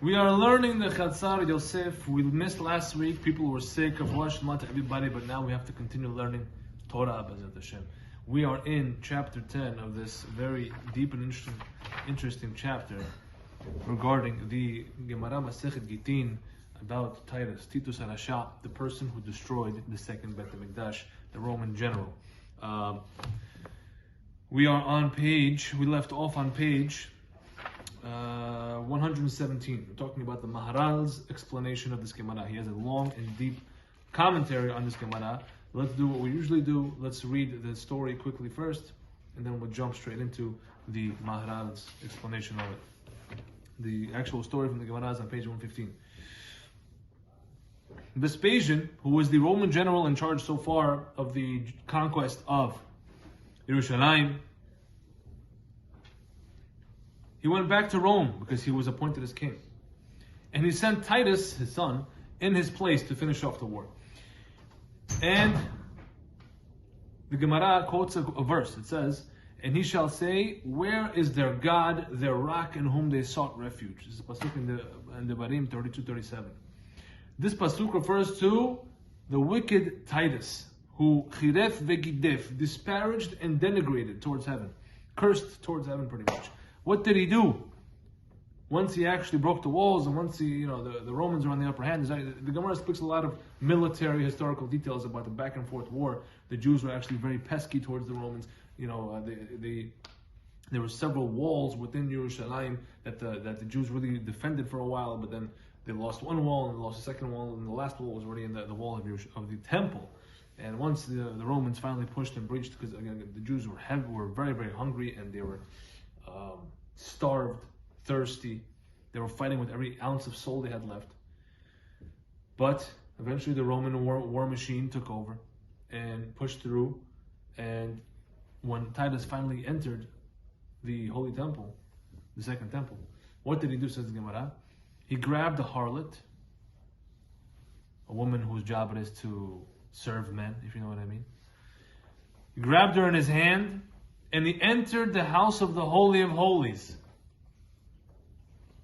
We are learning the Chatzar Yosef. We missed last week. People were sick. Of Shema to everybody, but now we have to continue learning Torah B'ezrat Hashem. We are in chapter 10 of this very deep and interesting chapter regarding the Gemara Masechet Gittin about Titus HaRasha, the person who destroyed the second Beit HaMikdash, the Roman general. We left off on page 117. We're talking about the Maharal's explanation of this Gemara. He has a long and deep commentary on this Gemara. Let's do what we usually do. Let's read the story quickly first, and then we'll jump straight into the Maharal's explanation of it. The actual story from the Gemara is on page 115. Vespasian, who was the Roman general in charge so far of the conquest of Yerushalayim, he went back to Rome because he was appointed as king. And he sent Titus, his son, in his place to finish off the war. And the Gemara quotes a verse. It says, "And he shall say, where is their God, their rock in whom they sought refuge?" This is a pasuk in the Devarim 32-37. This pasuk refers to the wicked Titus, who chiref vegidef, disparaged and denigrated towards heaven, cursed towards heaven pretty much. What did he do? Once he actually broke the walls, and once the Romans are on the upper hand, the Gemara speaks a lot of military historical details about the back and forth war. The Jews were actually very pesky towards the Romans. There were several walls within Yerushalayim that the Jews really defended for a while, but then they lost one wall and they lost the second wall, and the last wall was already in the wall of the temple. And once the Romans finally pushed and breached, because again the Jews were very, very hungry, and they were starved, thirsty. They were fighting with every ounce of soul they had left. But eventually the Roman war machine took over and pushed through. And when Titus finally entered the Holy Temple, the second temple, what did he do, says the Gemara? He grabbed a harlot, a woman whose job it is to serve men, if you know what I mean. He grabbed her in his hand, and he entered the house of the Holy of Holies,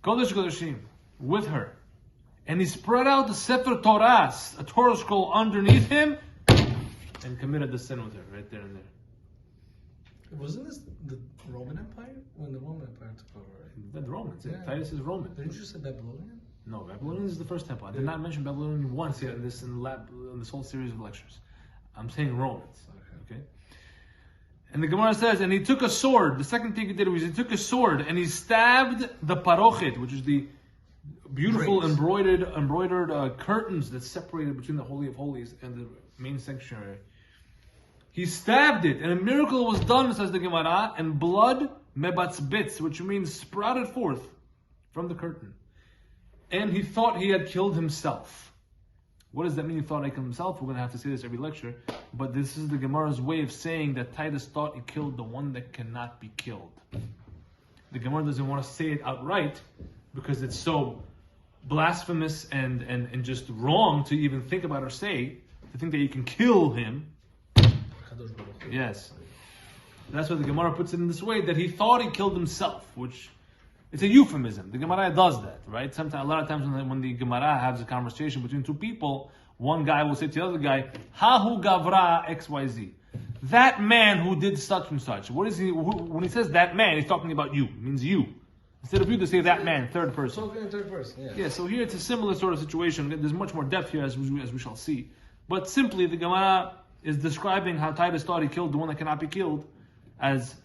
Kodesh Kodeshim, with her. And he spread out the Sefer Torah, a Torah scroll, underneath him, and committed the sin with her, right there and there. Wasn't this the Roman Empire? When the Roman Empire took over, right? The Romans, yeah. Titus is Roman. Didn't you say Babylonian? No, Babylonian is the first temple. I did not mention Babylonian once yet in this whole series of lectures. I'm saying Romans. Okay? And the Gemara says, and he took a sword. The second thing he did was he took a sword and he stabbed the parochet, which is the beautiful embroidered curtains that separated between the Holy of Holies and the main sanctuary. He stabbed it, and a miracle was done, says the Gemara, and blood mebatzbitz, which means sprouted forth from the curtain. And he thought he had killed himself. What does that mean, he thought he killed himself? We're going to have to say this every lecture. But this is the Gemara's way of saying that Titus thought he killed the one that cannot be killed. The Gemara doesn't want to say it outright because it's so blasphemous and just wrong to even think about or say, to think that you can kill him. Yes. That's why the Gemara puts it in this way, that he thought he killed himself, which it's a euphemism. The Gemara does that, right? Sometimes, a lot of times when the Gemara has a conversation between two people, one guy will say to the other guy, "Hahu gavra XYZ." That man who did such and such. What is he? When he says that man, he's talking about you. It means you. Instead of you, to say that man, third person. So third person, yeah. Yeah. So here it's a similar sort of situation. There's much more depth here, as we shall see. But simply, the Gemara is describing how Titus thought he killed the one that cannot be killed, as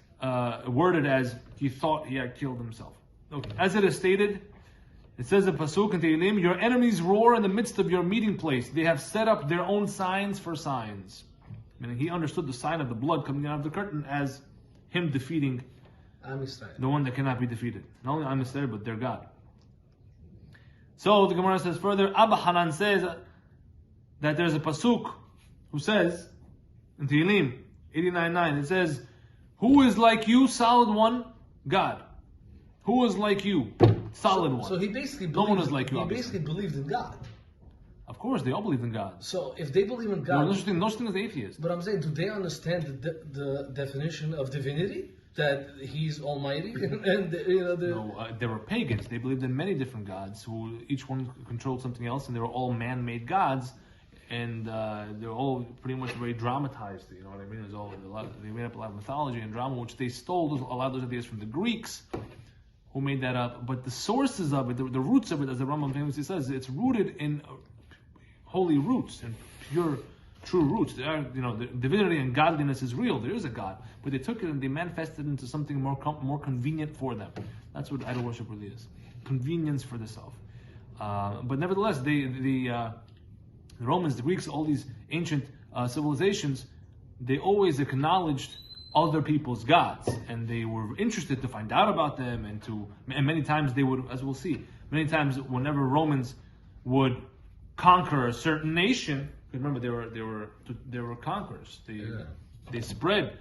worded as he thought he had killed himself. Okay. As it is stated, it says in Pasuk in Tehillim, your enemies roar in the midst of your meeting place. They have set up their own signs for signs. Meaning he understood the sign of the blood coming out of the curtain as him defeating the one that cannot be defeated. Not only Am Yisrael, but their God. So the Gemara says further, Abba Hanan says that there's a Pasuk who says in Tehillim 89:9, it says, who is like you, solid one? God. Who is like you? Solid one. So he basically no one is like you. He basically believed in God. Of course, they all believe in God. So if they believe in God, no such thing as atheist. But I'm saying, do they understand the definition of divinity? that he's almighty, and No, there were pagans. They believed in many different gods, who each one controlled something else, and they were all man-made gods, and they're all pretty much very dramatized. You know what I mean? They made up a lot of mythology and drama, which they stole a lot of those ideas from the Greeks, who made that up. But the sources of it, the roots of it, as the Rambam famously says, it's rooted in holy roots and pure, true roots. There are, the divinity and godliness is real. There is a God, but they took it and they manifested it into something more convenient for them. That's what idol worship really is: convenience for the self. But nevertheless, the Romans, the Greeks, all these ancient civilizations, they always acknowledged other people's gods, and they were interested to find out about them, and many times they would, as we'll see, many times whenever Romans would conquer a certain nation. Remember, they were conquerors. They spread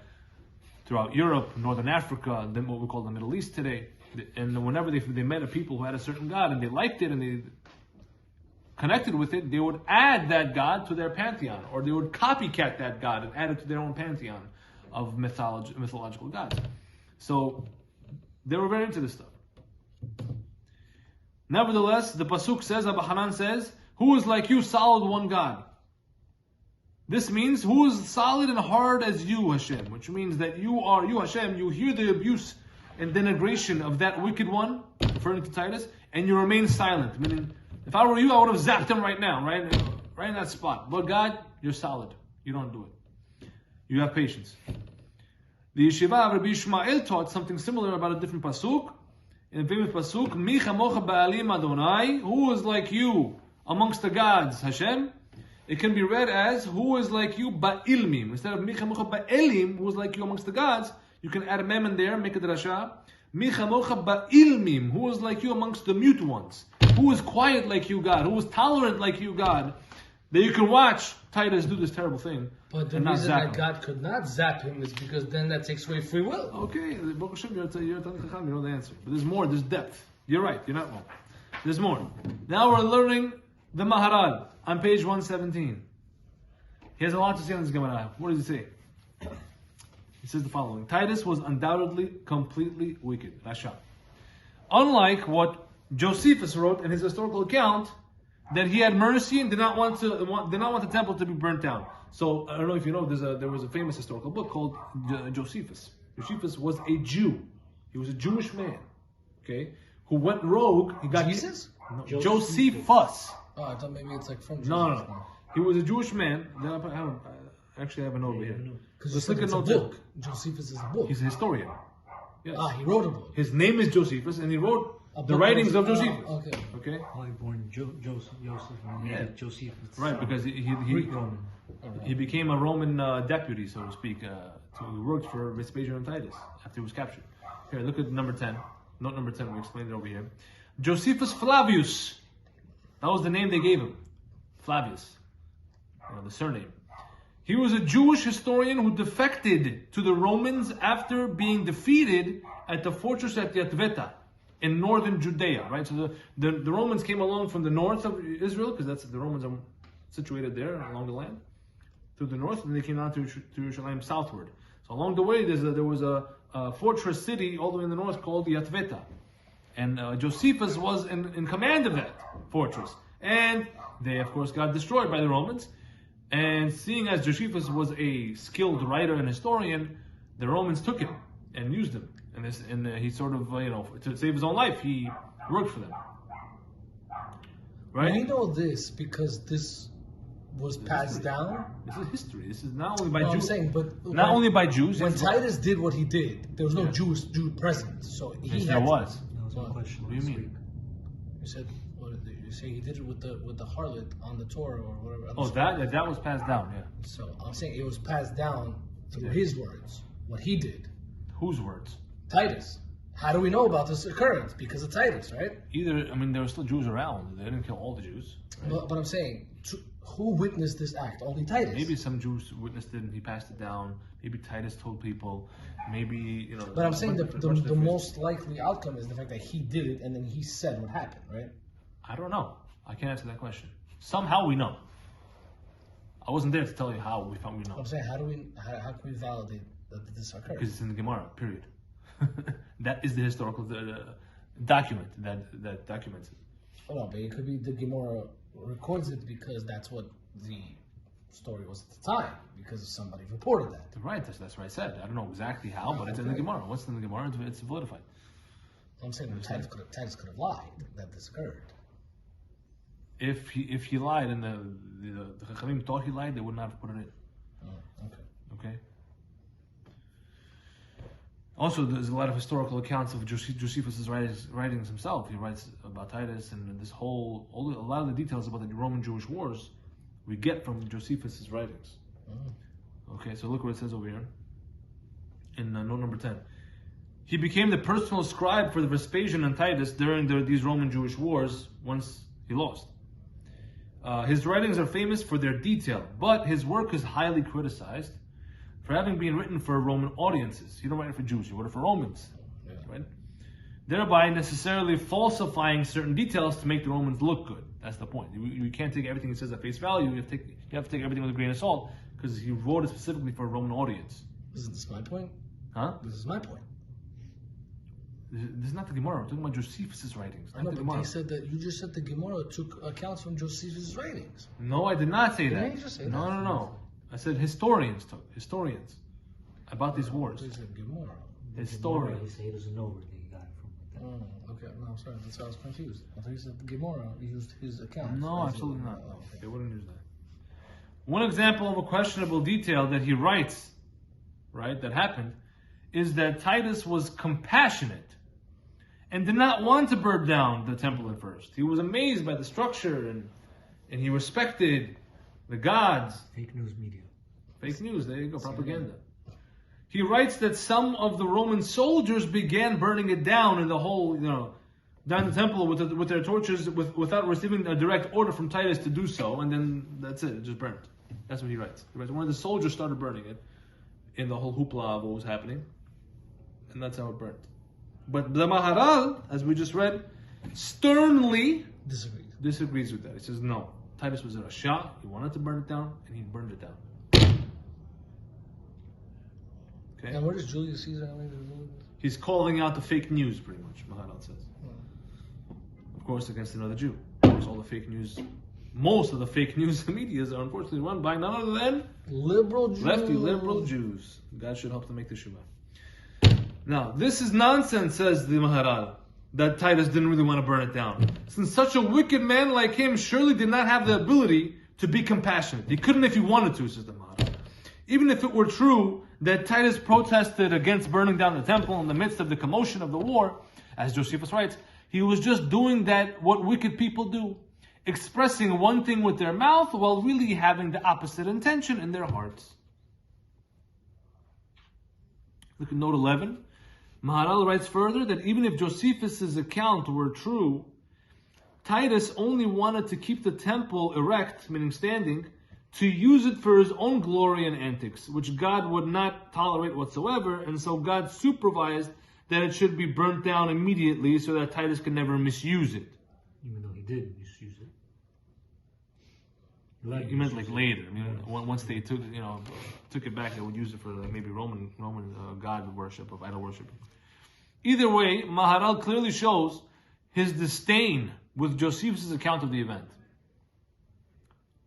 throughout Europe, Northern Africa, then what we call the Middle East today. And whenever they met a people who had a certain god and they liked it and they connected with it, they would add that god to their pantheon, or they would copycat that god and add it to their own pantheon of mythological gods. So they were very into this stuff. Nevertheless, the pasuk says, Abba Hanan says, "Who is like you, solid one God?" This means, who is solid and hard as you, Hashem? Which means that you, Hashem, you hear the abuse and denigration of that wicked one, referring to Titus, and you remain silent. Meaning, if I were you, I would have zapped him right now, right in that spot. But God, you're solid. You don't do it. You have patience. The Yeshiva of Rabbi Ishmael taught something similar about a different pasuk. In the famous pasuk, Mi chamocha ba'alim Adonai, who is like you amongst the gods, Hashem? It can be read as, who is like you ba'ilmim. Instead of Mi chamocha ba'elim, who is like you amongst the gods, you can add a mem in there, make a drasha. Mi chamocha ba'ilmim, who is like you amongst the mute ones. Who is quiet like you, God? Who is tolerant like you, God? That you can watch Titus do this terrible thing. But the reason that God could not zap him is because then that takes away free will. Okay, Baruch Hashem, you're you know the answer. But there's more, there's depth. You're right, you're not wrong. There's more. Now we're learning the Maharal on page 117. He has a lot to say on this Gemara. What does he say? He says the following: Titus was undoubtedly completely wicked, Rasha. Unlike what Josephus wrote in his historical account, that he had mercy and did not want the temple to be burnt down. So I don't know if you know, there was a famous historical book called Josephus. Josephus was a Jew. He was a Jewish man, okay, who went rogue. He got Jesus? No, Josephus. Oh, I thought maybe it's like from Jesus. No. He was a Jewish man. I actually have a note over here. Because it's a book. Josephus is a book. He's a historian. Yes. He wrote a book. His name is Josephus, and he wrote the writings of Josephus. Okay. Probably born Joseph, and Josephus. Right, because he became a Roman deputy, so to speak. So he worked for Vespasian and Titus after he was captured. Here, look at number 10. Note number 10, we explained it over here. Josephus Flavius. That was the name they gave him. Flavius. The surname. He was a Jewish historian who defected to the Romans after being defeated at the fortress at Yatveta in northern Judea, right? So the Romans came along from the north of Israel, because that's the Romans are situated there along the land, through the north, and they came down to Jerusalem southward. So along the way, there was a fortress city all the way in the north called Yatveta. And Josephus was in command of that fortress. And they, of course, got destroyed by the Romans. And seeing as Josephus was a skilled writer and historian, the Romans took him and used him. And he sort of, to save his own life, he worked for them. Right? We know this because this was passed down. This is history. This is not only by Jews. I'm saying, but not only by Jews. When Titus did what he did, there was no Jew present. So there was. That was my question. What do you mean? You said, you say he did it with the harlot on the Torah or whatever. Oh, that was passed down. Yeah. So I'm saying it was passed down through his words. What he did. Whose words? Titus. How do we know about this occurrence? Because of Titus, right? There were still Jews around. They didn't kill all the Jews. Right? But I'm saying, who witnessed this act? Only Titus. Maybe some Jews witnessed it and he passed it down. Maybe Titus told people. Maybe, But I'm saying the most likely outcome is the fact that he did it and then he said what happened, right? I don't know. I can't answer that question. Somehow we know. I wasn't there to tell you how we know. I'm saying, how can we validate that this occurred? Because it's in the Gemara, period. That is the historical document that documents it. Hold on, but it could be the Gemara records it because that's what the story was at the time, because somebody reported that. Right, that's what I said. I don't know exactly how, but it's in the Gemara. What's in the Gemara? It's validified. I'm saying Titus could have lied that this occurred. If he lied and the Chachamim thought he lied, they would not have put it in. Oh, okay. Okay. Also, there's a lot of historical accounts of Josephus' writings himself. He writes about Titus and a lot of the details about the Roman-Jewish wars we get from Josephus' writings. Okay, so look what it says over here in note number 10. He became the personal scribe for the Vespasian and Titus during these Roman-Jewish wars once he lost. His writings are famous for their detail, but his work is highly criticized for having been written for Roman audiences. He don't write it for Jews, he wrote it for Romans. Right? Thereby necessarily falsifying certain details to make the Romans look good. That's the point. You can't take everything he says at face value. You have to take everything with a grain of salt, because he wrote it specifically for a Roman audience. Isn't this my point? Huh? This is my point. This is not the Gemara. We're talking about Josephus' writings. I know, but they said that you just said the Gemara took accounts from Josephus' writings. No, I did not say that. Didn't you just say that? No. I said historians about these wars. They said Gemara. Historians. He said he doesn't know where they got it from. Okay, no, I'm sorry. That's why I was confused. I thought you said the Gemara used his account. No, absolutely not. Oh, okay. They wouldn't use that. One example of a questionable detail that he writes, right, that happened, is that Titus was compassionate and did not want to burn down the temple at first. He was amazed by the structure and he respected the gods. Fake news media. Fake news, there you go, propaganda. He writes that some of the Roman soldiers began burning it down in the whole, down the temple with their torches without receiving a direct order from Titus to do so, and then that's it just burned. That's what he writes. He writes, one of the soldiers started burning it in the whole hoopla of what was happening, and that's how it burned. But the Maharal, as we just read, sternly disagrees with that. He says, no, Titus was a Rasha, he wanted to burn it down, and he burned it down. Okay? And what does Julius Caesar have anything to do with this? He's calling out the fake news, pretty much, Maharal says. Of course, against another Jew. Because all the fake news, most of the fake news media are unfortunately run by none other than liberal Jews. Lefty liberal Jews. God should help them make the Shuvah. Now, this is nonsense, says the Maharal, that Titus didn't really want to burn it down. Since such a wicked man like him surely did not have the ability to be compassionate. He couldn't if he wanted to, says the Maharal. Even if it were true that Titus protested against burning down the temple in the midst of the commotion of the war, as Josephus writes, he was just doing that what wicked people do, expressing one thing with their mouth while really having the opposite intention in their hearts. Look at note 11. Maharal writes further that even if Josephus' account were true, Titus only wanted to keep the temple erect, meaning standing, to use it for his own glory and antics, which God would not tolerate whatsoever, and so God supervised that it should be burnt down immediately so that Titus could never misuse it. Even though he did misuse it. You meant like later. I mean, once they took it back, they would use it for maybe Roman god worship, of idol worship. Either way, Maharal clearly shows his disdain with Josephus' account of the event.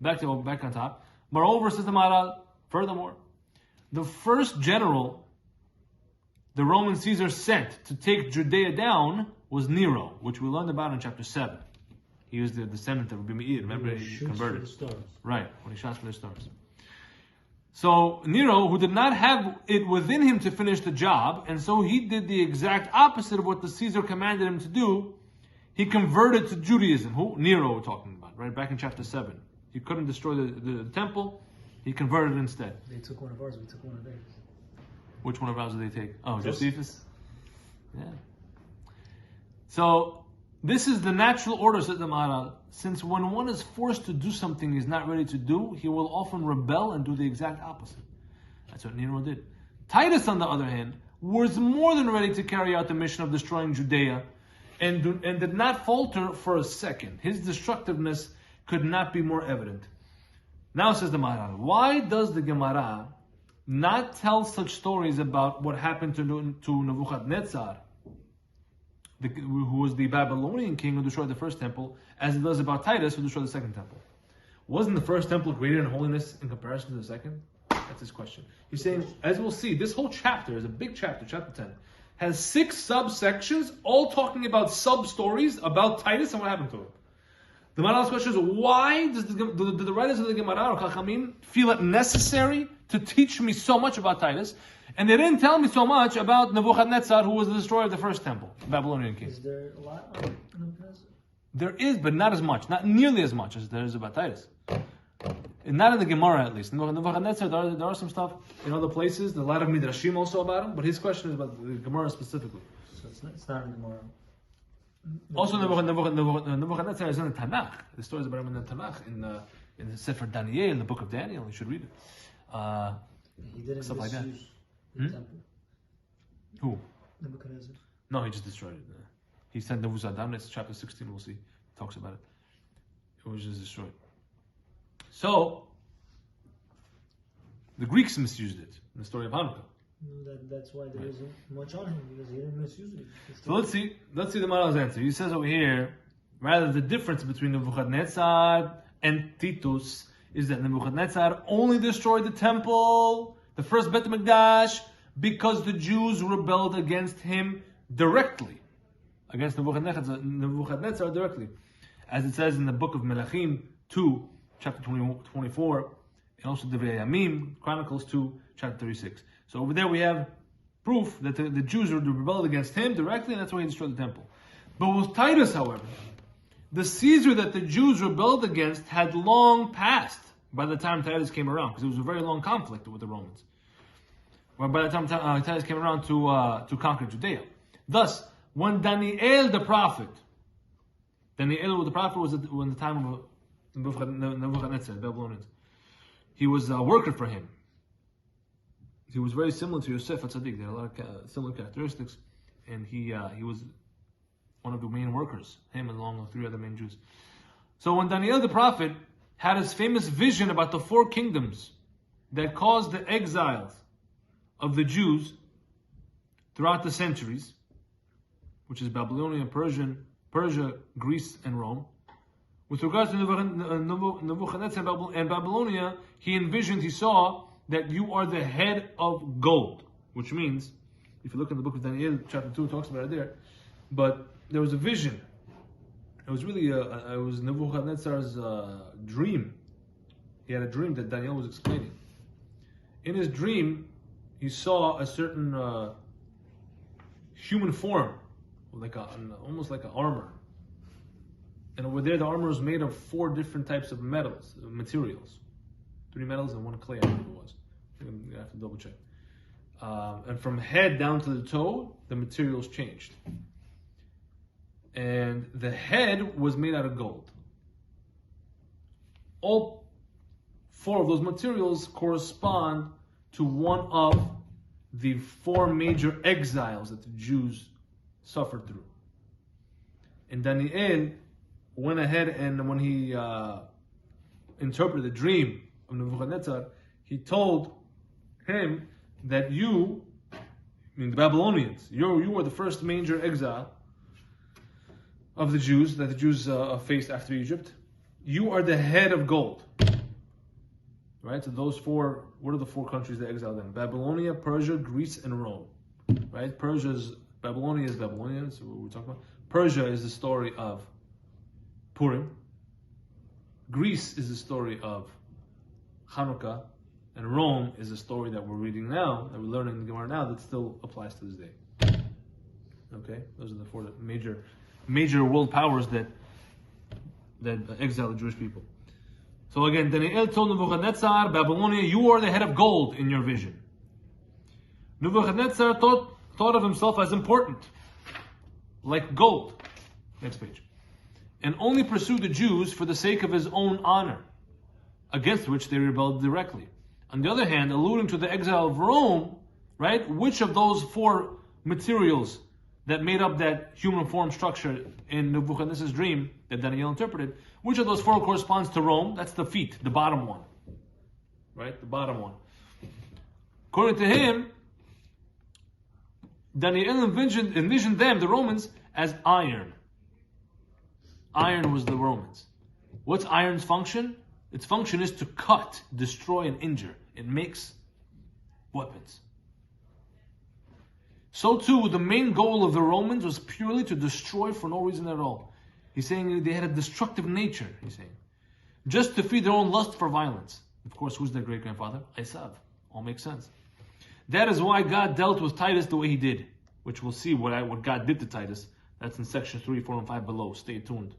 Back on top. Moreover, says the Maharal, furthermore, the first general the Roman Caesar sent to take Judea down was Nero, which we learned about in chapter 7. He was the descendant of Rabbi Meir. Remember, he converted. Right, when he shot for the stars. So Nero, who did not have it within him to finish the job, and so he did the exact opposite of what the Caesar commanded him to do, he converted to Judaism. Who? Nero we're talking about, right? Back in chapter 7. He couldn't destroy the temple, he converted instead. They took one of ours, we took one of theirs. Which one of ours did they take? Oh, Josephus? Yeah. So, this is the natural order, said the Maharal. Since when one is forced to do something he's not ready to do, he will often rebel and do the exact opposite. That's what Nero did. Titus, on the other hand, was more than ready to carry out the mission of destroying Judea and did not falter for a second. His destructiveness could not be more evident. Now, says the Maharal, why does the Gemara not tell such stories about what happened to Nebuchadnezzar, who was the Babylonian king who destroyed the first temple, as it does about Titus, who destroyed the second temple. Wasn't the first temple greater in holiness in comparison to the second? That's his question. He's saying, as we'll see, this whole chapter is a big chapter, chapter 10, has 6 subsections, all talking about sub-stories about Titus and what happened to him. The Maharal's question is, why do the writers of the Gemara or Chachamim feel it necessary to teach me so much about Titus, and they didn't tell me so much about Nebuchadnezzar, who was the destroyer of the first temple, the Babylonian king? Is there a lot on Nebuchadnezzar? There is, but not as much, not nearly as much as there is about Titus. And not in the Gemara, at least. Nebuchadnezzar, there are some stuff in other places. There's a lot of midrashim also about him, but his question is about the Gemara specifically. So it's not in the Gemara. Also, Nebuchadnezzar is in the Tanakh. The stories about him in the Tanakh, in the Sefer Daniel, in the book of Daniel. You should read it. He didn't Stuff like that. misuse the temple. Who? Nebuchadnezzar. No, he just destroyed it. He sent Nebuchadnezzar. It's chapter 16. We'll see. It talks about it. It was just destroyed. So, the Greeks misused it in the story of Hanukkah. No, that's why there isn't much on him, because he didn't misuse it. So let's see the Maharal's answer. He says over here, rather the difference between Nebuchadnezzar and Titus is that Nebuchadnezzar only destroyed the temple, the first Bet HaMikdash, because the Jews rebelled against him directly. Against Nebuchadnezzar directly. As it says in the book of Melachim 2, chapter 24, and also Devrei Yamim, Chronicles 2, chapter 36. So over there we have proof that the Jews rebelled against him directly, and that's why he destroyed the temple. But with Titus, however, the Caesar that the Jews rebelled against had long passed by the time Titus came around, because it was a very long conflict with the Romans. Well, by the time Titus came around to conquer Judea. Thus, when Daniel the prophet was in the time of Nebuchadnezzar, the Babylonians, he was a worker for him. He was very similar to Yosef HaTzadik. They had a lot of similar characteristics, and he was one of the main workers, him along with 3 other main Jews. So when Daniel the prophet had his famous vision about the 4 kingdoms that caused the exiles of the Jews throughout the centuries, which is Babylonia, Persia, Greece, and Rome, with regards to Nebuchadnezzar and Babylonia, he saw that you are the head of gold, which means, if you look in the book of Daniel, chapter 2, it talks about it there, but there was a vision. It was really it was Nebuchadnezzar's dream. He had a dream that Daniel was explaining. In his dream, he saw a certain human form, almost like an armor. And over there, the armor was made of 4 different types of materials. 3 metals and 1 clay, I think it was. I have to double check. And from head down to the toe, the materials changed. And the head was made out of gold. All 4 of those materials correspond to one of the 4 major exiles that the Jews suffered through. And Daniel went ahead, and when he interpreted the dream of Nebuchadnezzar, he told him that you, the Babylonians, you were the first major exile of the Jews that the Jews faced after Egypt. You are the head of gold. Right? So those 4, what are the 4 countries that exiled them? Babylonia, Persia, Greece, and Rome. Right? Babylonia is Babylonia, so what we're talking about. Persia is the story of Purim. Greece is the story of Hanukkah. And Rome is the story that we're reading now, that we're learning in the Gemara now, that still applies to this day. Okay? Those are the 4 major world powers that exile the Jewish people. So again, Daniel told Nebuchadnezzar, Babylonia, you are the head of gold in your vision. Nebuchadnezzar thought of himself as important, like gold. Next page. And only pursued the Jews for the sake of his own honor, against which they rebelled directly. On the other hand, alluding to the exile of Rome, right? Which of those 4 materials that made up that human form structure in Nebuchadnezzar's dream that Daniel interpreted, which of those 4 corresponds to Rome? That's the feet, the bottom one. Right? The bottom one. According to him, Daniel envisioned them, the Romans, as iron. Iron was the Romans. What's iron's function? Its function is to cut, destroy, and injure. It makes weapons. So too, the main goal of the Romans was purely to destroy for no reason at all. He's saying they had a destructive nature, he's saying. Just to feed their own lust for violence. Of course, who's their great-grandfather? Esav. All makes sense. That is why God dealt with Titus the way he did. Which we'll see what God did to Titus. That's in section 3, 4, and 5 below. Stay tuned.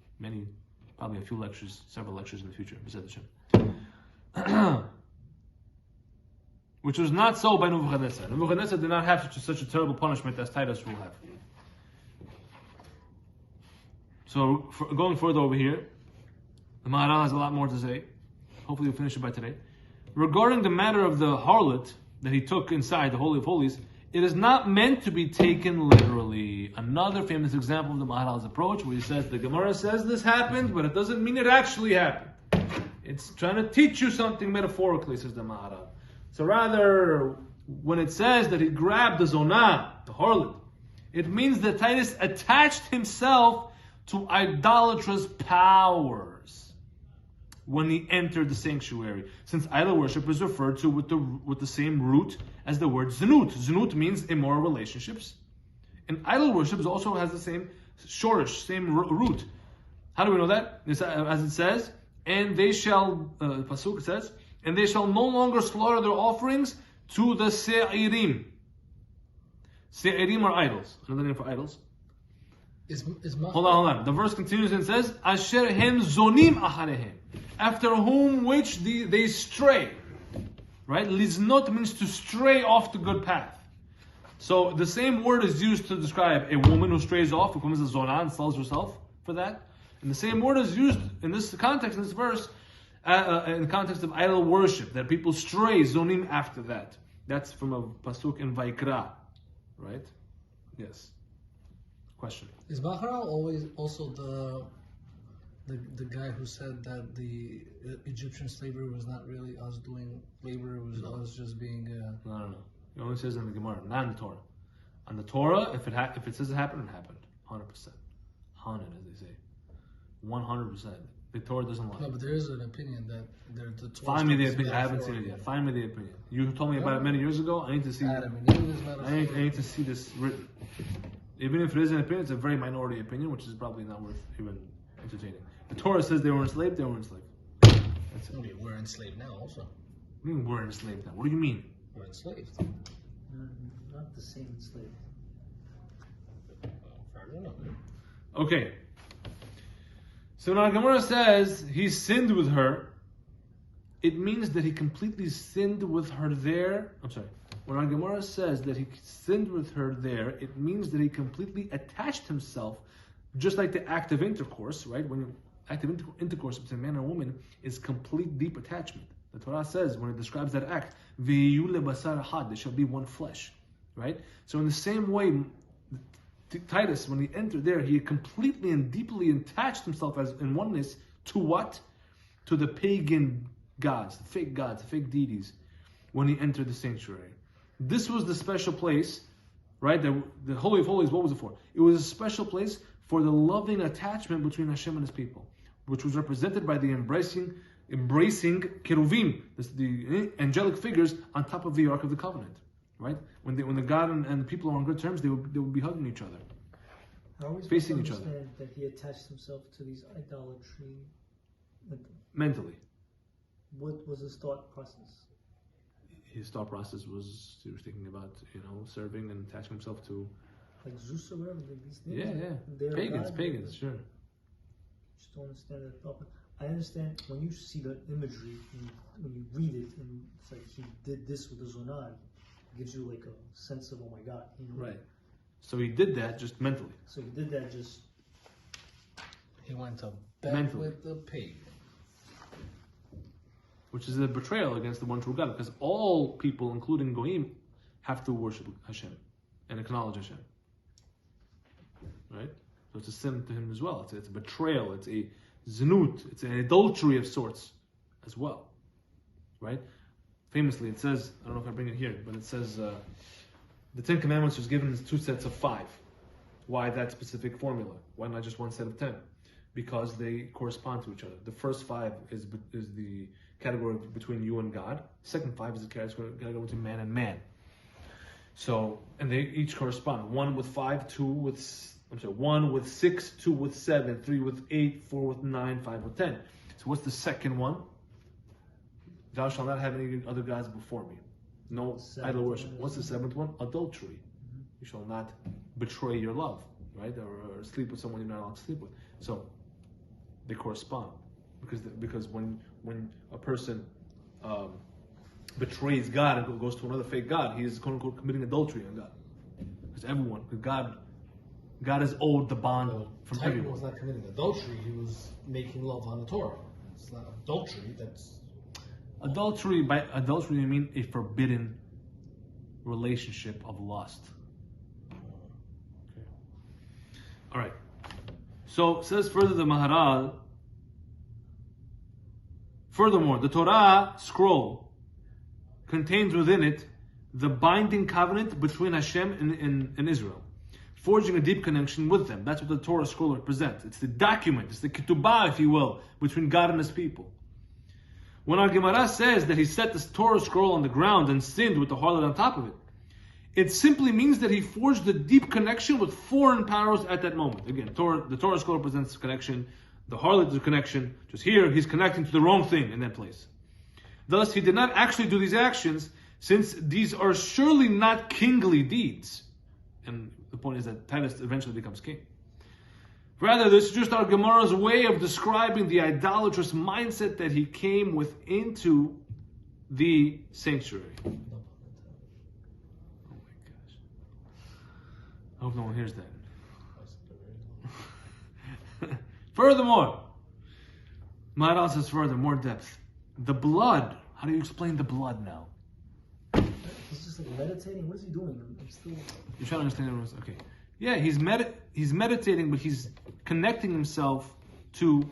Probably a few lectures, several lectures in the future. Which was not so by Nebuchadnezzar. Nebuchadnezzar did not have such a terrible punishment as Titus will have. So, going further over here, the Maharal has a lot more to say. Hopefully we'll finish it by today. Regarding the matter of the harlot that he took inside the Holy of Holies, it is not meant to be taken literally. Another famous example of the Maharal's approach, where he says, the Gemara says this happened, but it doesn't mean it actually happened. It's trying to teach you something metaphorically, says the Maharal. So rather, when it says that he grabbed the zonah, the harlot, it means that Titus attached himself to idolatrous powers when he entered the sanctuary, since idol worship is referred to with the same root as the word znut. Znut means immoral relationships, and idol worship also has the same shorish, same root. How do we know that? As it says, and they shall, pasuk says, and they shall no longer slaughter their offerings to the se'irim. Se'irim are idols. Another name for idols. Hold on. The verse continues and says, Asher hem zonim acharehem. After whom which they stray. Right? Liznot means to stray off the good path. So the same word is used to describe a woman who strays off, who becomes a zonah and sells herself for that. And the same word is used in this context, in this verse, in the context of idol worship, that people stray, zonim, after that. That's from a pasuk in Vaikra. Right? Yes. Question. Is Maharal always also the guy who said that the Egyptian slavery was not really us doing labor, it was us just being... No. It only says in the Gemara, not in the Torah. On the Torah, if it says it happened, it happened. 100%. 100, as they say. 100%. The Torah doesn't lie. No, but there is an opinion that the Torah... Find me the opinion. I haven't seen it yet. Find me the opinion. You told me about it many years ago. I need to see I need to see this written. Even if it is an opinion, it's a very minority opinion, which is probably not worth even entertaining. The Torah says they were enslaved, they were enslaved. That's it. Okay, we're enslaved now also. What do you mean we're enslaved now? What do you mean? We're enslaved. Not the same slave. Okay. So when our Gemara says he sinned with her, it means that he completely sinned with her there. I'm sorry. When our Gemara says that he sinned with her there, it means that he completely attached himself, just like the act of intercourse, right? When act of intercourse between a man and a woman is complete deep attachment. The Torah says, when it describes that act, "V'yu lebasar had," there shall be one flesh, right? So in the same way, Titus, when he entered there, he completely and deeply attached himself as in oneness to what? To the pagan gods, the fake deities, when he entered the sanctuary. This was the special place, right? The Holy of Holies, what was it for? It was a special place for the loving attachment between Hashem and His people, which was represented by the embracing cheruvim, the angelic figures on top of the Ark of the Covenant, right? When the God and the people are on good terms, they would be hugging each other, facing each other. That he attached himself to these idolatry, Mentally. What was his thought process? His thought process was he was thinking about serving and attaching himself to like Zeus or whatever these things. Yeah. Pagans, sure. Just don't understand that thought. I understand when you see the imagery, when you read it, and it's like he did this with the zonah, it gives you like a sense of, oh my God. Right. So he did that just mentally. He went to bed with the pig. Which is a betrayal against the one true God, because all people, including Goyim, have to worship Hashem and acknowledge Hashem. Right? So it's a sin to him as well. It's a betrayal. It's a znut. It's an adultery of sorts as well. Right? famously, it says, I don't know if I bring it here, but it says the Ten Commandments was given in 2 sets of 5. Why that specific formula? Why not just 1 set of 10? Because they correspond to each other. The first 5 is the category between you and God. The second 5 is the category between man and man. So, and they each correspond. 1 with 5, 1 with 6, 2 with 7, 3 with 8, 4 with 9, 5 with 10. So what's the second one? Thou shalt not have any other gods before me. No idol worship. What's the 7th one? Adultery. You shall not betray your love, right? Or sleep with someone you're not allowed to sleep with. So they correspond, because when a person betrays God and goes to another fake god, he is quote unquote committing adultery on God. Because God is owed the bond from Titus everyone. was not committing adultery; he was making love on the Torah. It's not adultery. That's Adultery, by adultery you mean a forbidden relationship of lust. Okay. All right. So says further the Maharal. Furthermore, the Torah scroll contains within it the binding covenant between Hashem and Israel, forging a deep connection with them. That's what the Torah scroll represents. It's the document, it's the ketubah, if you will, between God and His people. When our Gemara says that he set the Torah scroll on the ground and sinned with the harlot on top of it, it simply means that he forged a deep connection with foreign powers at that moment. Again, the Torah scroll represents connection, the harlot is a connection. Just here, he's connecting to the wrong thing in that place. Thus, he did not actually do these actions, since these are surely not kingly deeds. And the point is that Titus eventually becomes king. Rather, this is just our Gemara's way of describing the idolatrous mindset that he came with into the sanctuary. Oh my gosh. I hope no one hears that. Furthermore, Maharal says further, more depth. The blood. How do you explain the blood now? He's just like meditating. What is he doing? I'm still. You're trying to understand it. Okay. Yeah, he's meditating, but he's connecting himself to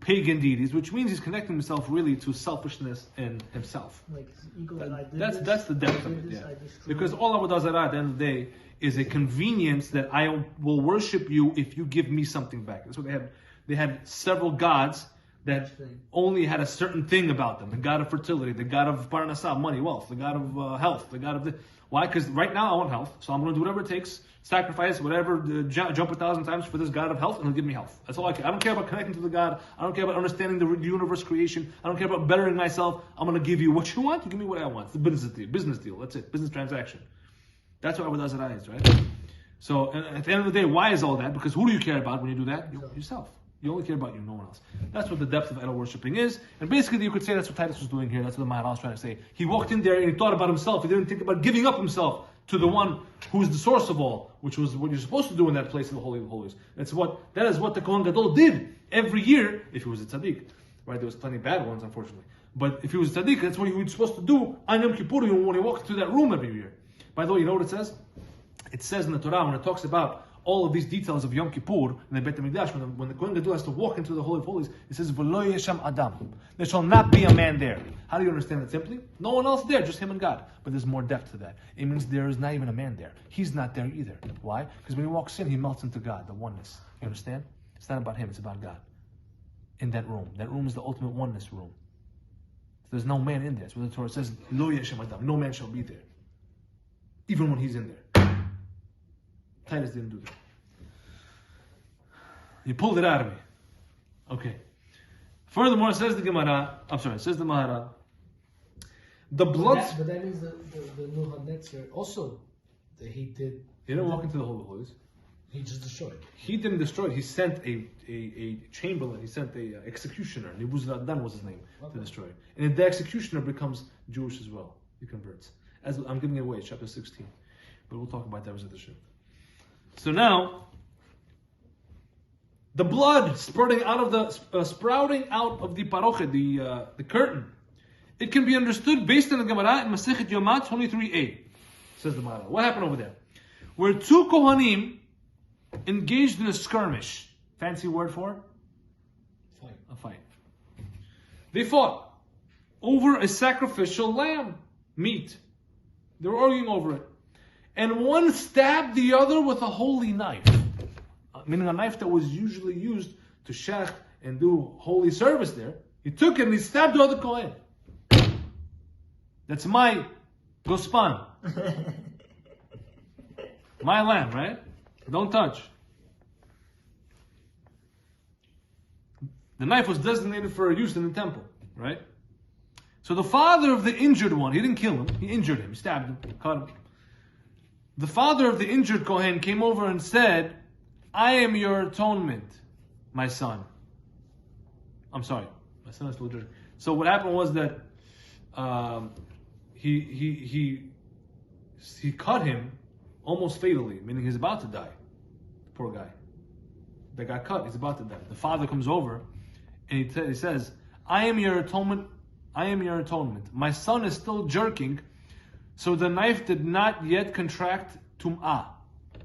pagan deities, which means he's connecting himself really to selfishness and himself. Like his ego, that's the depth of it. Yeah. Because all Avodah Zarah at the end of the day is a convenience that I will worship you if you give me something back. That's what they had. They had several gods that only had a certain thing about them. The god of fertility, the god of parnasah, money, wealth, the god of health, the god of the... Why? Because right now I want health, so I'm going to do whatever it takes, sacrifice whatever, jump 1,000 times for this god of health, and he'll give me health. That's all I care. I don't care about connecting to the God. I don't care about understanding the universe creation. I don't care about bettering myself. I'm going to give you what you want. You give me what I want. It's a business deal. That's it. Business transaction. That's what Avodah Zarah is, right? So at the end of the day, why is all that? Because who do you care about when you do that? Yourself. You only care about you, no one else. That's what the depth of idol worshipping is. And basically you could say that's what Titus was doing here. That's what the Maharal is trying to say. He walked in there and he thought about himself. He didn't think about giving up himself to the one who is the source of all, which was what you're supposed to do in that place in the Holy of Holies. That is what the Kohen Gadol did every year if he was a tzaddik. Right? There was plenty of bad ones, unfortunately. But if he was a tzaddik, that's what he was supposed to do on Yom Kippur when he walked through that room every year. By the way, you know what it says? It says in the Torah, when it talks about all of these details of Yom Kippur in the Beit HaMikdash, when the Kohen Gadol has to walk into the Holy of Holies, it says, V'lo yesham adam. There shall not be a man there. How do you understand that simply? No one else there, just him and God. But there's more depth to that. It means there is not even a man there. He's not there either. Why? Because when he walks in, he melts into God, the oneness. You understand? It's not about him, it's about God. In that room. That room is the ultimate oneness room. So there's no man in there. So the Torah says, Lo yesham adam. No man shall be there. Even when he's in there. Titus didn't do that. He pulled it out of me. Okay. Furthermore, says the Maharal, the blood... But that means the Nebuchadnezzar also, that he did... He didn't walk into the Holy of Holies. He just destroyed it. He didn't destroy it. He sent a chamberlain, he sent a executioner, Nebuzaradan was his name, to destroy it. And the executioner becomes Jewish as well. He converts. As I'm giving it away, chapter 16. But we'll talk about that with the ship. So now, the blood sprouting out of the parochet, the curtain, it can be understood based on the Gemara in Masechet Yomah 23a. Says the Maharal. What happened over there? Where two Kohanim engaged in a skirmish. Fancy word for? Fight. A fight. They fought. over a sacrificial lamb meat. They were arguing over it. And one stabbed the other with a holy knife. Meaning a knife that was usually used to shech and do holy service there. He took it and he stabbed the other Kohen. That's my gospan. My lamb, right? Don't touch. The knife was designated for use in the temple, right? So the father of the injured one, he didn't kill him, he injured him, he stabbed him, cut him. The father of the injured Kohen came over and said, I am your atonement, my son. I'm sorry, my son is still injured. So what happened was that he cut him almost fatally, meaning he's about to die. Poor guy. That got cut, he's about to die. The father comes over and he says, I am your atonement. I am your atonement. My son is still jerking, so the knife did not yet contract tum'ah,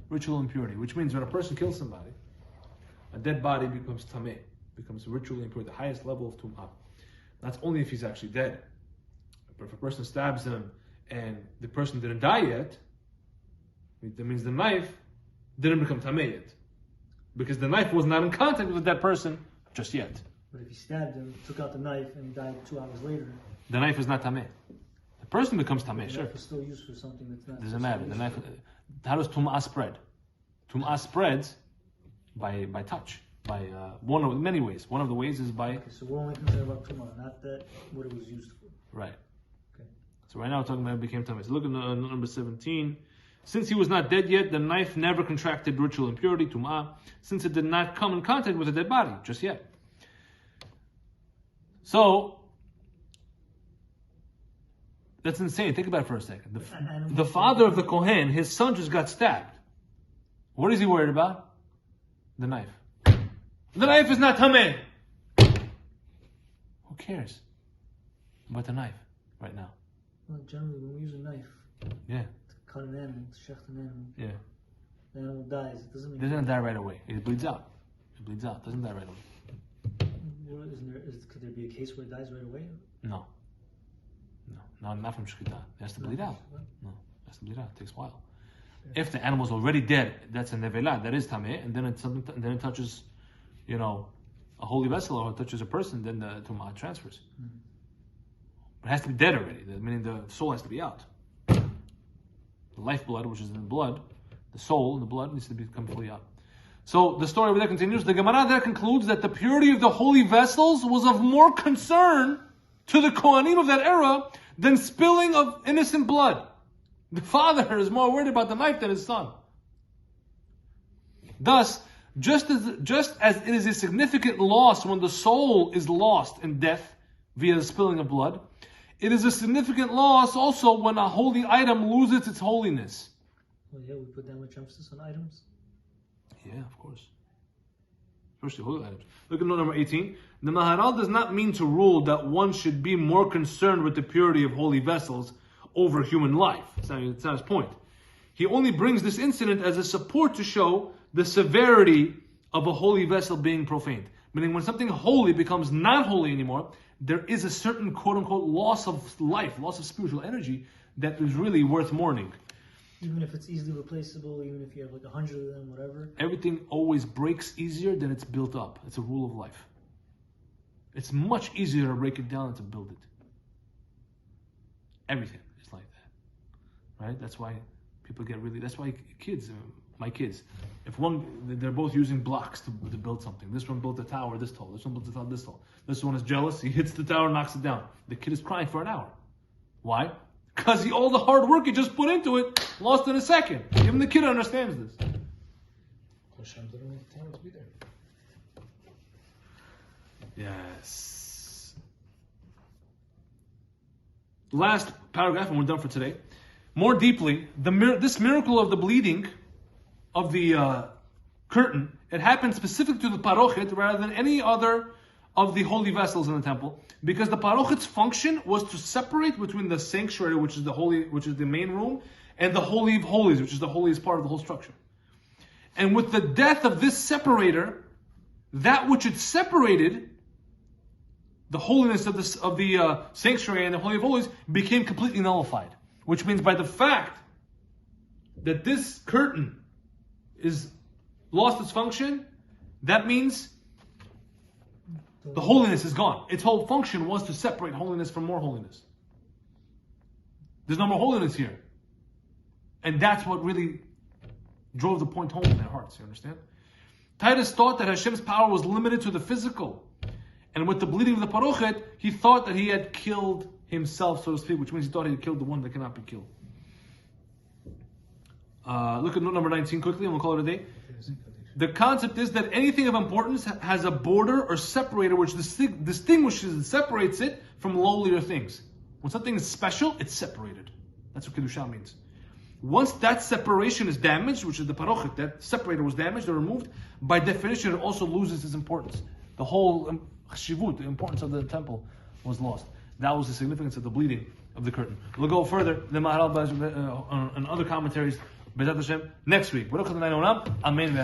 ritual impurity, which means when a person kills somebody, a dead body becomes tameh, becomes ritually impure, the highest level of tum'ah. That's only if he's actually dead. But if a person stabs him and the person didn't die yet, that means the knife didn't become tameh yet. Because the knife was not in contact with that person just yet. But if he stabbed him, took out the knife, and he died 2 hours later, the knife is not tameh. The person becomes tameh, the sure. knife is still used for something that's not. Doesn't matter. The knife. How does tum'ah spread? Tum'ah spreads by touch. By one of many ways. One of the ways is by. Okay, so we're only concerned about tum'ah, not that what it was used for. Right. Okay. So right now we're talking about it became tameh. So look at number 17. Since he was not dead yet, the knife never contracted ritual impurity, tum'ah, since it did not come in contact with a dead body just yet. So, that's insane. Think about it for a second. The father of the Kohen, his son just got stabbed. What is he worried about? The knife. The knife is not tameh. Who cares about the knife right now? Well, generally, when we use a knife Yeah. to cut an animal, to shecht an animal, Yeah. the animal dies. It doesn't It mean doesn't die right away. It bleeds out. It bleeds out. It doesn't die right away. Could there be a case where it dies right away? No. No, not from shkita. It has to bleed out. No, it has to bleed out. It takes a while. If the animal's already dead, that's a nevelah. That is tameh, and then then it touches, a holy vessel, or it touches a person, then the tumah transfers. But it has to be dead already. Meaning the soul has to be out. The lifeblood, which is in the blood, the soul in the blood needs to become fully out. So the story over there continues. The Gemara there concludes that the purity of the holy vessels was of more concern to the Kohanim of that era than spilling of innocent blood. The father is more worried about the knife than his son. Thus, just as it is a significant loss when the soul is lost in death via the spilling of blood, it is a significant loss also when a holy item loses its holiness. Well, yeah, we put that much emphasis on items. Yeah, of course. Especially holy items. Look at note number 18. The Maharal does not mean to rule that one should be more concerned with the purity of holy vessels over human life. It's not his point. He only brings this incident as a support to show the severity of a holy vessel being profaned. Meaning when something holy becomes not holy anymore, there is a certain quote-unquote loss of life, loss of spiritual energy that is really worth mourning. Even if it's easily replaceable, even if you have like 100 of them, whatever. Everything always breaks easier than it's built up. It's a rule of life. It's much easier to break it down than to build it. Everything is like that. Right? That's why people get that's why kids, my kids, they're both using blocks to build something. This one built a tower this tall. This one built a tower this tall. This one is jealous. He hits the tower, knocks it down. The kid is crying for an hour. Why? Because all the hard work he just put into it, lost in a second. Even the kid understands this. Hashem didn't make the tower to be there. Yes. Last paragraph, and we're done for today. More deeply, this miracle of the bleeding of the curtain, it happened specific to the parochet rather than any other of the holy vessels in the temple, because the parochet's function was to separate between the sanctuary, which is the main room, and the holy of holies, which is the holiest part of the whole structure. And with the death of this separator, that which it separated the holiness of the sanctuary and the Holy of Holies became completely nullified. Which means by the fact that this curtain is lost its function, that means the holiness is gone. Its whole function was to separate holiness from more holiness. There's no more holiness here. And that's what really drove the point home in their hearts, you understand? Titus thought that Hashem's power was limited to the physical. And with the bleeding of the parochet, he thought that he had killed himself, so to speak, which means he thought he had killed the one that cannot be killed. Look at note number 19 quickly, and we'll call it a day. The concept is that anything of importance has a border or separator which distinguishes and separates it from lowlier things. When something is special, it's separated. That's what Kedusha means. Once that separation is damaged, which is the parochet, that separator was damaged or removed, by definition it also loses its importance. The whole cheshivut, the importance of the temple, was lost. That was the significance of the bleeding of the curtain. We'll go further, the Maharal and other commentaries, B'ezrat Hashem, next week. Amen.